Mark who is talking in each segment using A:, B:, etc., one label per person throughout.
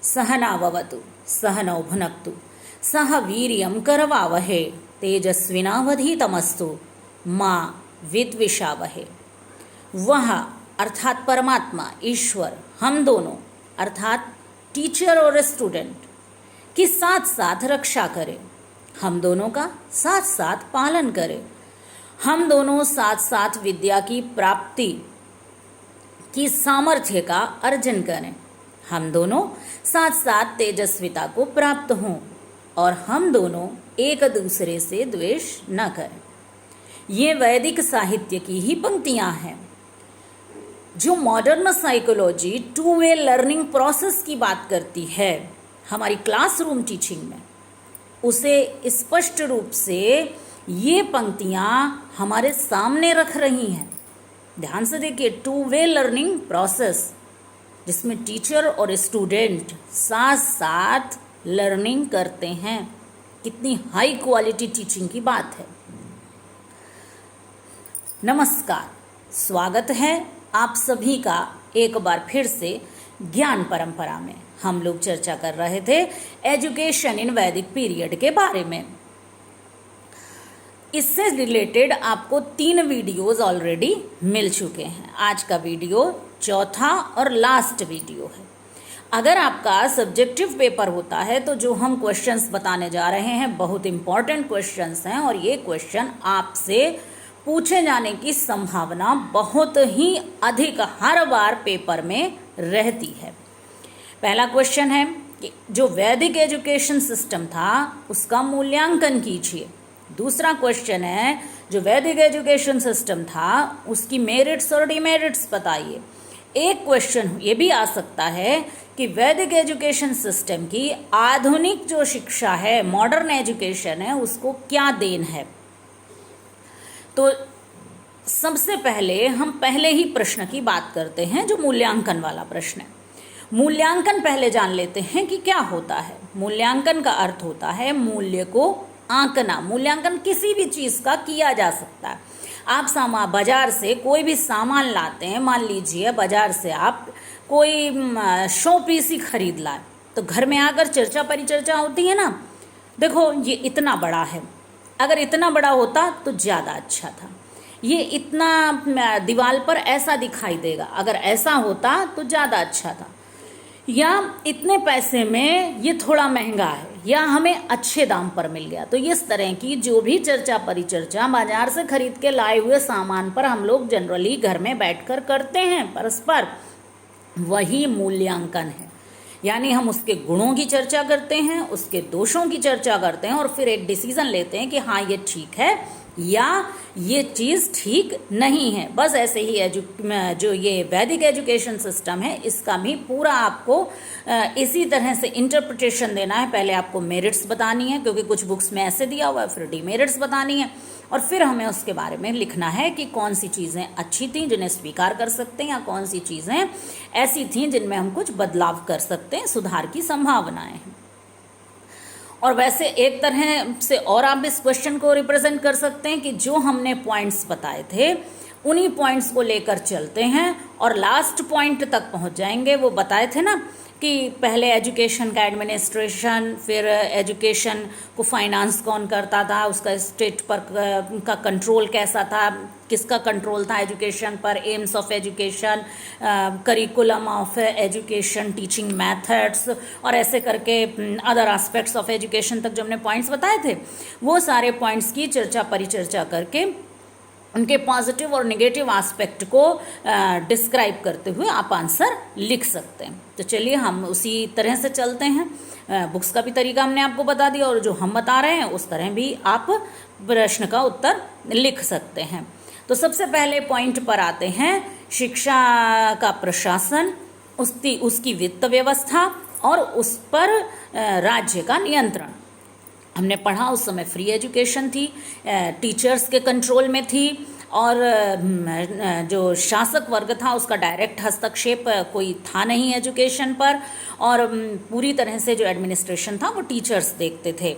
A: सहनाववतु सहनौ भुनक्तु सह वीर्यं करवावहे तेजस्विनावधीतमस्तु माँ विद्विषावहे। वह अर्थात परमात्मा ईश्वर हम दोनों अर्थात टीचर और स्टूडेंट की साथ साथ रक्षा करे, हम दोनों का साथ साथ पालन करे, हम दोनों साथ साथ विद्या की प्राप्ति की सामर्थ्य का अर्जन करें, हम दोनों साथ साथ तेजस्विता को प्राप्त हों और हम दोनों एक दूसरे से द्वेष न करें। ये वैदिक साहित्य की ही पंक्तियां हैं। जो modern psychology two way learning process की बात करती है हमारी क्लासरूम टीचिंग में, उसे स्पष्ट रूप से ये पंक्तियां हमारे सामने रख रही हैं। ध्यान से देखिए, टू वे लर्निंग प्रोसेस जिसमें टीचर और स्टूडेंट साथ साथ लर्निंग करते हैं, कितनी हाई क्वालिटी टीचिंग की बात है। नमस्कार, स्वागत है आप सभी का एक बार फिर से ज्ञान परंपरा में। हम लोग चर्चा कर रहे थे एजुकेशन इन वैदिक पीरियड के बारे में। इससे रिलेटेड आपको 3 वीडियोस ऑलरेडी मिल चुके हैं। आज का वीडियो चौथा और लास्ट वीडियो है। अगर आपका सब्जेक्टिव पेपर होता है तो जो हम क्वेश्चंस बताने जा रहे हैं बहुत इंपॉर्टेंट क्वेश्चंस हैं और ये क्वेश्चन आपसे पूछे जाने की संभावना बहुत ही अधिक हर बार पेपर में रहती है। पहला क्वेश्चन है कि जो वैदिक एजुकेशन सिस्टम था उसका मूल्यांकन कीजिए। दूसरा क्वेश्चन है जो वैदिक एजुकेशन सिस्टम था उसकी मेरिट्स और डिमेरिट्स बताइए। एक क्वेश्चन ये भी आ सकता है कि वैदिक एजुकेशन सिस्टम की आधुनिक जो शिक्षा है, मॉडर्न एजुकेशन है, उसको क्या देन है। तो सबसे पहले हम पहले ही प्रश्न की बात करते हैं जो मूल्यांकन वाला प्रश्न है। मूल्यांकन पहले जान लेते हैं कि क्या होता है। मूल्यांकन का अर्थ होता है मूल्य को आंकना। मूल्यांकन किसी भी चीज़ का किया जा सकता है। आप बाजार से कोई भी सामान लाते हैं, मान लीजिए बाजार से आप कोई शो पीस ही खरीद लाए, तो घर में आकर चर्चा परिचर्चा होती है ना, देखो ये इतना बड़ा है, अगर इतना बड़ा होता तो ज़्यादा अच्छा था, ये इतना दीवार पर ऐसा दिखाई देगा, अगर ऐसा होता तो ज़्यादा अच्छा था, या इतने पैसे में ये थोड़ा महंगा है, या हमें अच्छे दाम पर मिल गया। तो इस तरह की जो भी चर्चा परिचर्चा बाजार से खरीद के लाए हुए सामान पर हम लोग जनरली घर में बैठकर करते हैं परस्पर, वही मूल्यांकन है। यानी हम उसके गुणों की चर्चा करते हैं, उसके दोषों की चर्चा करते हैं और फिर एक डिसीजन लेते हैं कि हाँ ये ठीक है या ये चीज़ ठीक नहीं है। बस ऐसे ही जो ये वैदिक एजुकेशन सिस्टम है इसका भी पूरा आपको इसी तरह से इंटरप्रिटेशन देना है। पहले आपको मेरिट्स बतानी है क्योंकि कुछ बुक्स में ऐसे दिया हुआ है, फिर डिमेरिट्स बतानी है और फिर हमें उसके बारे में लिखना है कि कौन सी चीज़ें अच्छी थीं जिन्हें स्वीकार कर सकते हैं या कौन सी चीज़ें ऐसी थीं जिनमें हम कुछ बदलाव कर सकते हैं, सुधार की संभावनाएं हैं। और वैसे एक तरह से और आप इस क्वेश्चन को रिप्रेजेंट कर सकते हैं कि जो हमने पॉइंट्स बताए थे उन्हीं पॉइंट्स को लेकर चलते हैं और लास्ट पॉइंट तक पहुंच जाएंगे। वो बताए थे ना कि पहले एजुकेशन का एडमिनिस्ट्रेशन, फिर एजुकेशन को फाइनेंस कौन करता था, उसका स्टेट पर का कंट्रोल कैसा था, किसका कंट्रोल था एजुकेशन पर, AIIMS of education, curriculum of education, teaching methods और ऐसे करके अदर एस्पेक्ट्स ऑफ एजुकेशन तक जो हमने पॉइंट्स बताए थे, वो सारे पॉइंट्स की चर्चा परिचर्चा करके उनके पॉजिटिव और नेगेटिव एस्पेक्ट को डिस्क्राइब करते हुए आप आंसर लिख सकते हैं। तो चलिए हम उसी तरह से चलते हैं। बुक्स का भी तरीका हमने आपको बता दिया और जो हम बता रहे हैं उस तरह भी आप प्रश्न का उत्तर लिख सकते हैं। तो सबसे पहले पॉइंट पर आते हैं, शिक्षा का प्रशासन, उसकी वित्त व्यवस्था और उस पर राज्य का नियंत्रण। हमने पढ़ा उस समय फ्री एजुकेशन थी, टीचर्स के कंट्रोल में थी और जो शासक वर्ग था उसका डायरेक्ट हस्तक्षेप कोई था नहीं एजुकेशन पर, और पूरी तरह से जो एडमिनिस्ट्रेशन था वो टीचर्स देखते थे।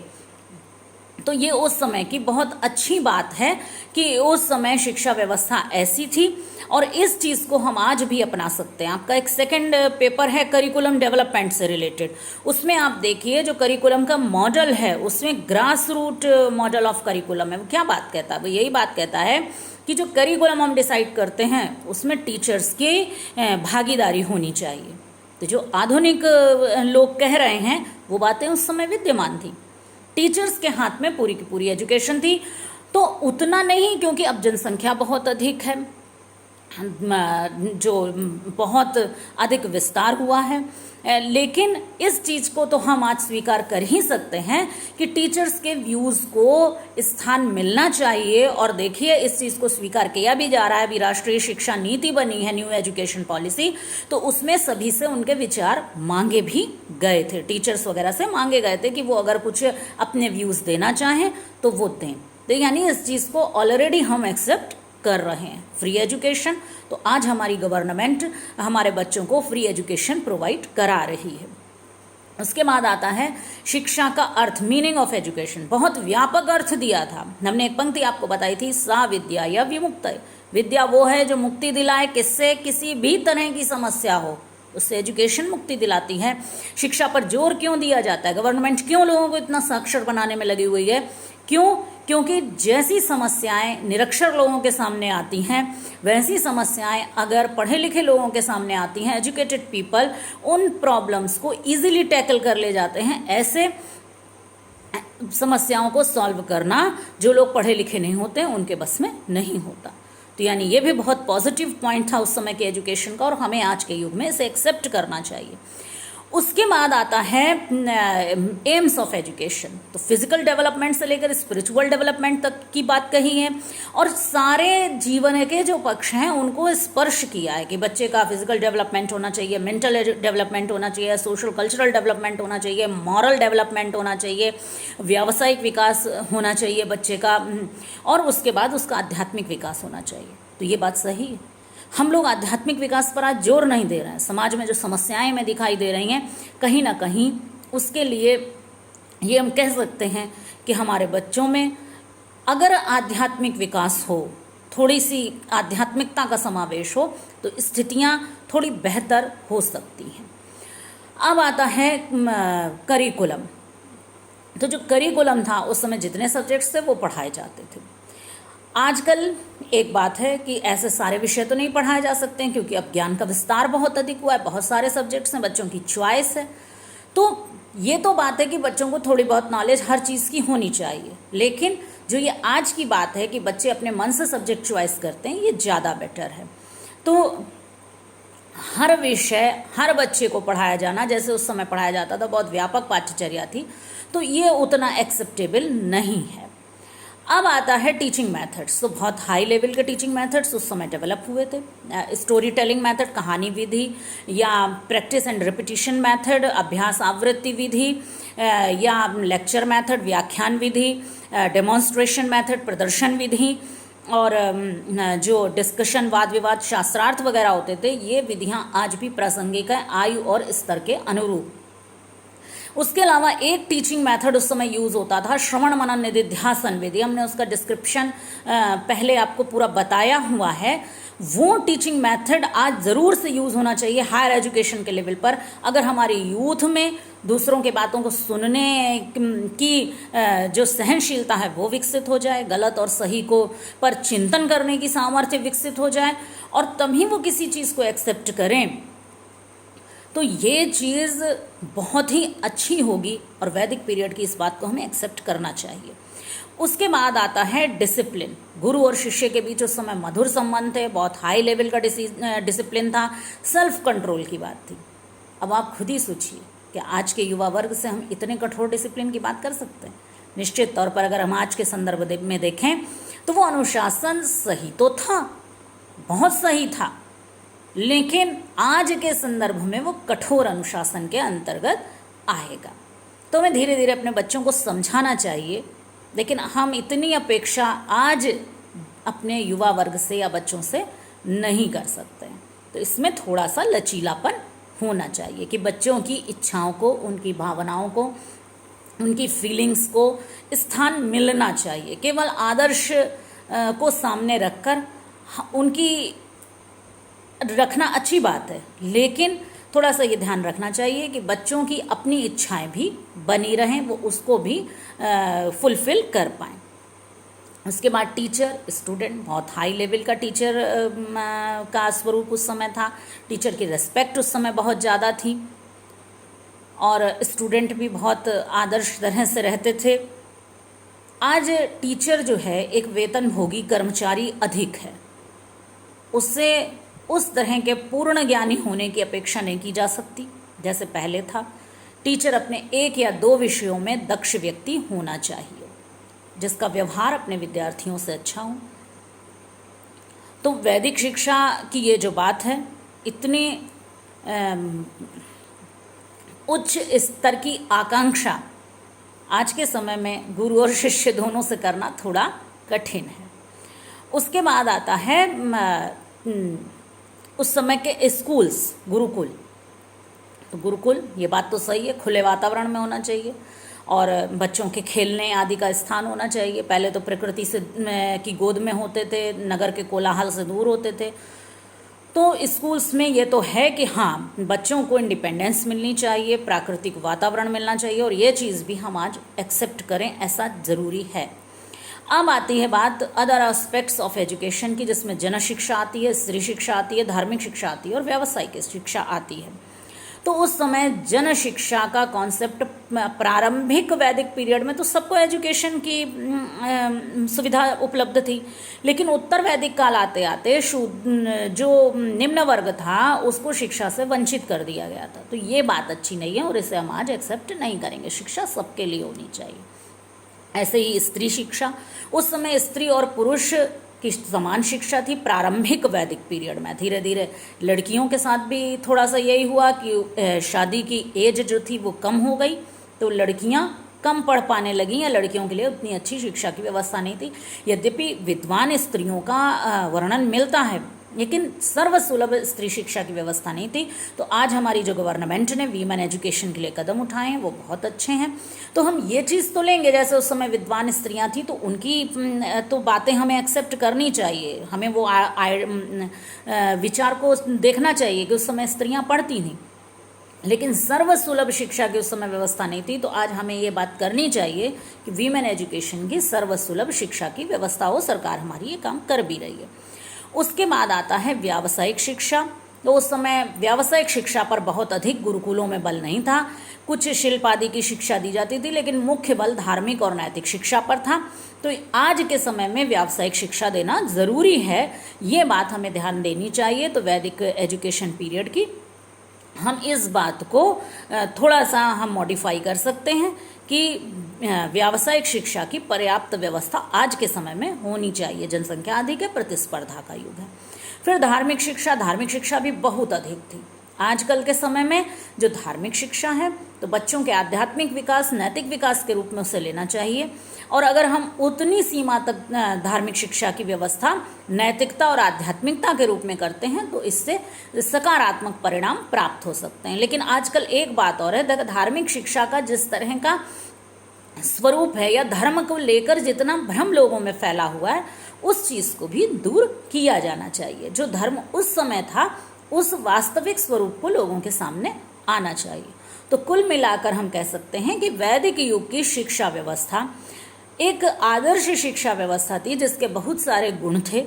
A: तो ये उस समय की बहुत अच्छी बात है कि उस समय शिक्षा व्यवस्था ऐसी थी, और इस चीज़ को हम आज भी अपना सकते हैं। आपका एक सेकंड पेपर है करिकुलम डेवलपमेंट से रिलेटेड, उसमें आप देखिए जो करिकुलम का मॉडल है उसमें grass root model of curriculum है। वो क्या बात कहता है? वो यही बात कहता है कि जो करिकुलम हम डिसाइड करते हैं उसमें टीचर्स की भागीदारी होनी चाहिए। तो जो आधुनिक लोग कह रहे हैं वो बातें उस समय विद्यमान थी। टीचर्स के हाथ में पूरी की पूरी एजुकेशन थी। तो उतना नहीं, क्योंकि अब जनसंख्या बहुत अधिक है, जो बहुत अधिक विस्तार हुआ है, लेकिन इस चीज़ को तो हम आज स्वीकार कर ही सकते हैं कि टीचर्स के व्यूज़ को स्थान मिलना चाहिए। और देखिए इस चीज़ को स्वीकार किया भी जा रहा है। अभी राष्ट्रीय शिक्षा नीति बनी है, न्यू एजुकेशन पॉलिसी, तो उसमें सभी से उनके विचार मांगे भी गए थे, टीचर्स वगैरह से मांगे गए थे कि वो अगर कुछ अपने व्यूज़ देना चाहें तो वो दें। तो यानी इस चीज़ को ऑलरेडी हम एक्सेप्ट कर रहे हैं, फ्री एजुकेशन। तो आज हमारी गवर्नमेंट हमारे बच्चों को फ्री एजुकेशन प्रोवाइड करा रही है। उसके बाद आता है शिक्षा का अर्थ, मीनिंग ऑफ एजुकेशन। बहुत व्यापक अर्थ दिया था। हमने एक पंक्ति आपको बताई थी, सा विद्या या विमुक्तये। विद्या वो है जो मुक्ति दिलाए, किससे? किसी भी तरह की समस्या हो उससे एजुकेशन मुक्ति दिलाती है। शिक्षा पर जोर क्यों दिया जाता है? गवर्नमेंट क्यों लोगों को इतना साक्षर बनाने में लगी हुई है? क्यों? क्योंकि जैसी समस्याएं निरक्षर लोगों के सामने आती हैं, वैसी समस्याएं अगर पढ़े लिखे लोगों के सामने आती हैं, एजुकेटेड पीपल उन प्रॉब्लम्स को इजीली टैकल कर ले जाते हैं। ऐसे समस्याओं को सॉल्व करना जो लोग पढ़े लिखे नहीं होते उनके बस में नहीं होता। तो यानी ये भी बहुत पॉजिटिव पॉइंट था उस समय के एजुकेशन का, और हमें आज के युग में इसे एक्सेप्ट करना चाहिए। उसके बाद आता है एम्स ऑफ एजुकेशन। तो फिजिकल डेवलपमेंट से लेकर स्पिरिचुअल डेवलपमेंट तक की बात कही है, और सारे जीवन के जो पक्ष हैं उनको स्पर्श किया है कि बच्चे का फिजिकल डेवलपमेंट होना चाहिए, मेंटल डेवलपमेंट होना चाहिए, सोशल कल्चरल डेवलपमेंट होना चाहिए, मॉरल डेवलपमेंट होना चाहिए, व्यावसायिक विकास होना चाहिए बच्चे का, और उसके बाद उसका आध्यात्मिक विकास होना चाहिए। तो ये बात सही है। हम लोग आध्यात्मिक विकास पर आज जोर नहीं दे रहे हैं। समाज में जो समस्याएं हमें दिखाई दे रही हैं, कहीं ना कहीं उसके लिए ये हम कह सकते हैं कि हमारे बच्चों में अगर आध्यात्मिक विकास हो, थोड़ी सी आध्यात्मिकता का समावेश हो, तो स्थितियां थोड़ी बेहतर हो सकती हैं। अब आता है करिकुलम। तो जो करिकुलम था उस समय जितने सब्जेक्ट्स थे वो पढ़ाए जाते थे। आजकल एक बात है कि ऐसे सारे विषय तो नहीं पढ़ाए जा सकते हैं, क्योंकि अब ज्ञान का विस्तार बहुत अधिक हुआ है, बहुत सारे सब्जेक्ट्स हैं, बच्चों की चॉइस है। तो ये तो बात है कि बच्चों को थोड़ी बहुत नॉलेज हर चीज़ की होनी चाहिए, लेकिन जो ये आज की बात है कि बच्चे अपने मन से सब्जेक्ट चॉइस करते हैं, ये ज़्यादा बेटर है। तो हर विषय हर बच्चे को पढ़ाया जाना जैसे उस समय पढ़ाया जाता था, बहुत व्यापक पाठ्यचर्या थी, तो ये उतना एक्सेप्टेबल नहीं है। अब आता है टीचिंग मेथड्स। तो बहुत हाई लेवल के टीचिंग मेथड्स उस समय डेवलप हुए थे। स्टोरी टेलिंग मेथड, कहानी विधि, या प्रैक्टिस एंड रिपीटिशन मेथड, अभ्यास आवृत्ति विधि, या लेक्चर मेथड, व्याख्यान विधि, डेमोन्स्ट्रेशन मेथड, प्रदर्शन विधि, और जो डिस्कशन, वाद विवाद, शास्त्रार्थ वगैरह होते थे, ये विधियाँ आज भी प्रासंगिक है आयु और स्तर के अनुरूप। उसके अलावा एक टीचिंग मेथड उस समय यूज़ होता था, श्रवण मनन निधिध्यासन विधि। हमने उसका डिस्क्रिप्शन पहले आपको पूरा बताया हुआ है। वो टीचिंग मेथड आज ज़रूर से यूज़ होना चाहिए हायर एजुकेशन के लेवल पर, अगर हमारी यूथ में दूसरों के बातों को सुनने की जो सहनशीलता है वो विकसित हो जाए, गलत और सही को पर चिंतन करने की सामर्थ्य विकसित हो जाए, और तभी वो किसी चीज़ को एक्सेप्ट करें, तो ये चीज़ बहुत ही अच्छी होगी। और वैदिक पीरियड की इस बात को हमें एक्सेप्ट करना चाहिए। उसके बाद आता है डिसिप्लिन। गुरु और शिष्य के बीच उस समय मधुर संबंध थे, बहुत हाई लेवल का डिसिप्लिन था, सेल्फ कंट्रोल की बात थी। अब आप खुद ही सोचिए कि आज के युवा वर्ग से हम इतने कठोर डिसिप्लिन की बात कर सकते हैं? निश्चित तौर पर अगर हम आज के संदर्भ में देखें तो वो अनुशासन सही तो था, बहुत सही था, लेकिन आज के संदर्भ में वो कठोर अनुशासन के अंतर्गत आएगा। तो हमें धीरे धीरे अपने बच्चों को समझाना चाहिए, लेकिन हम इतनी अपेक्षा आज अपने युवा वर्ग से या बच्चों से नहीं कर सकते हैं। तो इसमें थोड़ा सा लचीलापन होना चाहिए कि बच्चों की इच्छाओं को, उनकी भावनाओं को उनकी फीलिंग्स को स्थान मिलना चाहिए। केवल आदर्श को सामने रखकर उनकी रखना अच्छी बात है, लेकिन थोड़ा सा ये ध्यान रखना चाहिए कि बच्चों की अपनी इच्छाएं भी बनी रहें, वो उसको भी फुलफिल कर पाएँ। उसके बाद टीचर स्टूडेंट, बहुत हाई लेवल का टीचर का स्वरूप उस समय था। टीचर की रिस्पेक्ट उस समय बहुत ज़्यादा थी और स्टूडेंट भी बहुत आदर्श तरह से रहते थे। आज टीचर जो है एक वेतनभोगी कर्मचारी अधिक है, उससे उस तरह के पूर्ण ज्ञानी होने की अपेक्षा नहीं की जा सकती जैसे पहले था। टीचर अपने 1 या 2 विषयों में दक्ष व्यक्ति होना चाहिए, जिसका व्यवहार अपने विद्यार्थियों से अच्छा हो। तो वैदिक शिक्षा की ये जो बात है, इतनी उच्च स्तर की आकांक्षा आज के समय में गुरु और शिष्य दोनों से करना थोड़ा कठिन है। उसके बाद आता है उस समय के स्कूल्स, गुरुकुल। तो गुरुकुल, ये बात तो सही है, खुले वातावरण में होना चाहिए और बच्चों के खेलने आदि का स्थान होना चाहिए। पहले तो प्रकृति से की गोद में होते थे, नगर के कोलाहल से दूर होते थे। तो स्कूल्स में ये तो है कि हाँ, बच्चों को इंडिपेंडेंस मिलनी चाहिए, प्राकृतिक वातावरण मिलना चाहिए और ये चीज़ भी हम आज एक्सेप्ट करें, ऐसा ज़रूरी है। अब आती है बात अदर एस्पेक्ट्स ऑफ एजुकेशन की, जिसमें जन शिक्षा आती है, स्त्री शिक्षा आती है, धार्मिक शिक्षा आती है और व्यावसायिक शिक्षा आती है। तो उस समय जन शिक्षा का कॉन्सेप्ट प्रारंभिक वैदिक पीरियड में तो सबको एजुकेशन की सुविधा उपलब्ध थी, लेकिन उत्तर वैदिक काल आते आते जो निम्न वर्ग था उसको शिक्षा से वंचित कर दिया गया था। तो ये बात अच्छी नहीं है और इसे हम आज एक्सेप्ट नहीं करेंगे। शिक्षा सबके लिए होनी चाहिए। ऐसे ही स्त्री शिक्षा, उस समय स्त्री और पुरुष की समान शिक्षा थी प्रारंभिक वैदिक पीरियड में। धीरे धीरे लड़कियों के साथ भी थोड़ा सा यही हुआ कि शादी की एज जो थी वो कम हो गई, तो लड़कियां कम पढ़ पाने लगी या लड़कियों के लिए उतनी अच्छी शिक्षा की व्यवस्था नहीं थी। यद्यपि विद्वान स्त्रियों का वर्णन मिलता है, लेकिन सर्वसुलभ स्त्री शिक्षा की व्यवस्था नहीं थी। तो आज हमारी जो गवर्नमेंट ने वीमेन एजुकेशन के लिए कदम उठाए हैं वो बहुत अच्छे हैं। तो हम ये चीज़ तो लेंगे, जैसे उस समय विद्वान स्त्रियां थी तो उनकी तो बातें हमें एक्सेप्ट करनी चाहिए। हमें वो विचार को देखना चाहिए कि उस समय स्त्रियां पढ़ती नहीं, लेकिन सर्वसुलभ शिक्षा की उस समय व्यवस्था नहीं थी। तो आज हमें ये बात करनी चाहिए कि वीमेन एजुकेशन की सर्वसुलभ शिक्षा की व्यवस्था हो। सरकार हमारी ये काम कर भी रही है। उसके बाद आता है व्यावसायिक शिक्षा। तो उस समय व्यावसायिक शिक्षा पर बहुत अधिक गुरुकुलों में बल नहीं था। कुछ शिल्प आदि की शिक्षा दी जाती थी, लेकिन मुख्य बल धार्मिक और नैतिक शिक्षा पर था। तो आज के समय में व्यावसायिक शिक्षा देना ज़रूरी है, ये बात हमें ध्यान देनी चाहिए। तो वैदिक एजुकेशन पीरियड की हम इस बात को थोड़ा सा हम मॉडिफाई कर सकते हैं कि व्यावसायिक शिक्षा की पर्याप्त व्यवस्था आज के समय में होनी चाहिए। जनसंख्या अधिक है, प्रतिस्पर्धा का युग है। फिर धार्मिक शिक्षा भी बहुत अधिक थी। आजकल के समय में जो धार्मिक शिक्षा है तो बच्चों के आध्यात्मिक विकास, नैतिक विकास के रूप में उसे लेना चाहिए। और अगर हम उतनी सीमा तक धार्मिक शिक्षा की व्यवस्था नैतिकता और आध्यात्मिकता के रूप में करते हैं तो इससे सकारात्मक परिणाम प्राप्त हो सकते हैं। लेकिन आजकल एक बात और है, धार्मिक शिक्षा का जिस तरह का स्वरूप है या धर्म को लेकर जितना भ्रम लोगों में फैला हुआ है, उस चीज़ को भी दूर किया जाना चाहिए। जो धर्म उस समय था उस वास्तविक स्वरूप को लोगों के सामने आना चाहिए। तो कुल मिलाकर हम कह सकते हैं कि वैदिक युग की शिक्षा व्यवस्था एक आदर्श शिक्षा व्यवस्था थी, जिसके बहुत सारे गुण थे,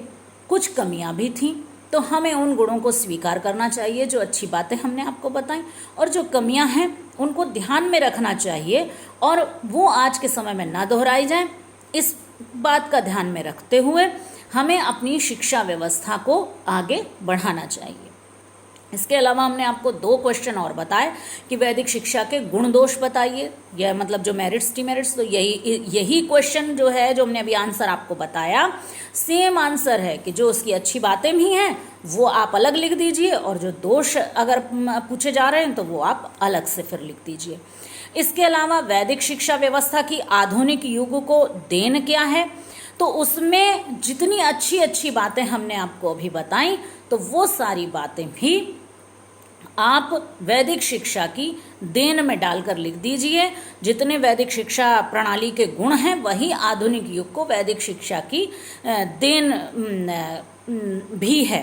A: कुछ कमियां भी थीं। तो हमें उन गुणों को स्वीकार करना चाहिए, जो अच्छी बातें हमने आपको बताई, और जो कमियां हैं उनको ध्यान में रखना चाहिए और वो आज के समय में ना दोहराई जाएं। इस बात का ध्यान में रखते हुए हमें अपनी शिक्षा व्यवस्था को आगे बढ़ाना चाहिए। इसके अलावा हमने आपको 2 क्वेश्चन और बताए कि वैदिक शिक्षा के गुण दोष बताइए, यह मतलब जो मेरिट्स डिमेरिट्स। तो यही क्वेश्चन जो है, जो हमने अभी आंसर आपको बताया, सेम आंसर है कि जो उसकी अच्छी बातें भी हैं वो आप अलग लिख दीजिए और जो दोष अगर पूछे जा रहे हैं तो वो आप अलग से फिर लिख दीजिए। इसके अलावा वैदिक शिक्षा व्यवस्था की आधुनिक युग को देन क्या है, तो उसमें जितनी अच्छी अच्छी बातें हमने आपको अभी बताई तो वो सारी बातें भी आप वैदिक शिक्षा की देन में डालकर लिख दीजिए। जितने वैदिक शिक्षा प्रणाली के गुण हैं वही आधुनिक युग को वैदिक शिक्षा की देन भी है।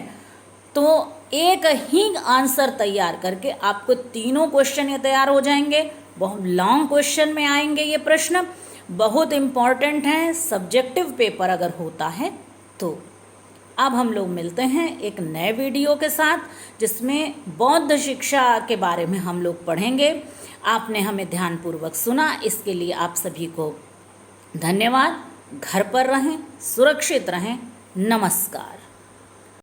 A: तो एक ही आंसर तैयार करके आपको तीनों क्वेश्चन ये तैयार हो जाएंगे। बहुत लॉन्ग क्वेश्चन में आएंगे ये प्रश्न, बहुत इम्पॉर्टेंट हैं सब्जेक्टिव पेपर अगर होता है तो। अब हम लोग मिलते हैं एक नए वीडियो के साथ जिसमें बौद्ध शिक्षा के बारे में हम लोग पढ़ेंगे। आपने हमें ध्यानपूर्वक सुना, इसके लिए आप सभी को धन्यवाद। घर पर रहें, सुरक्षित रहें। नमस्कार।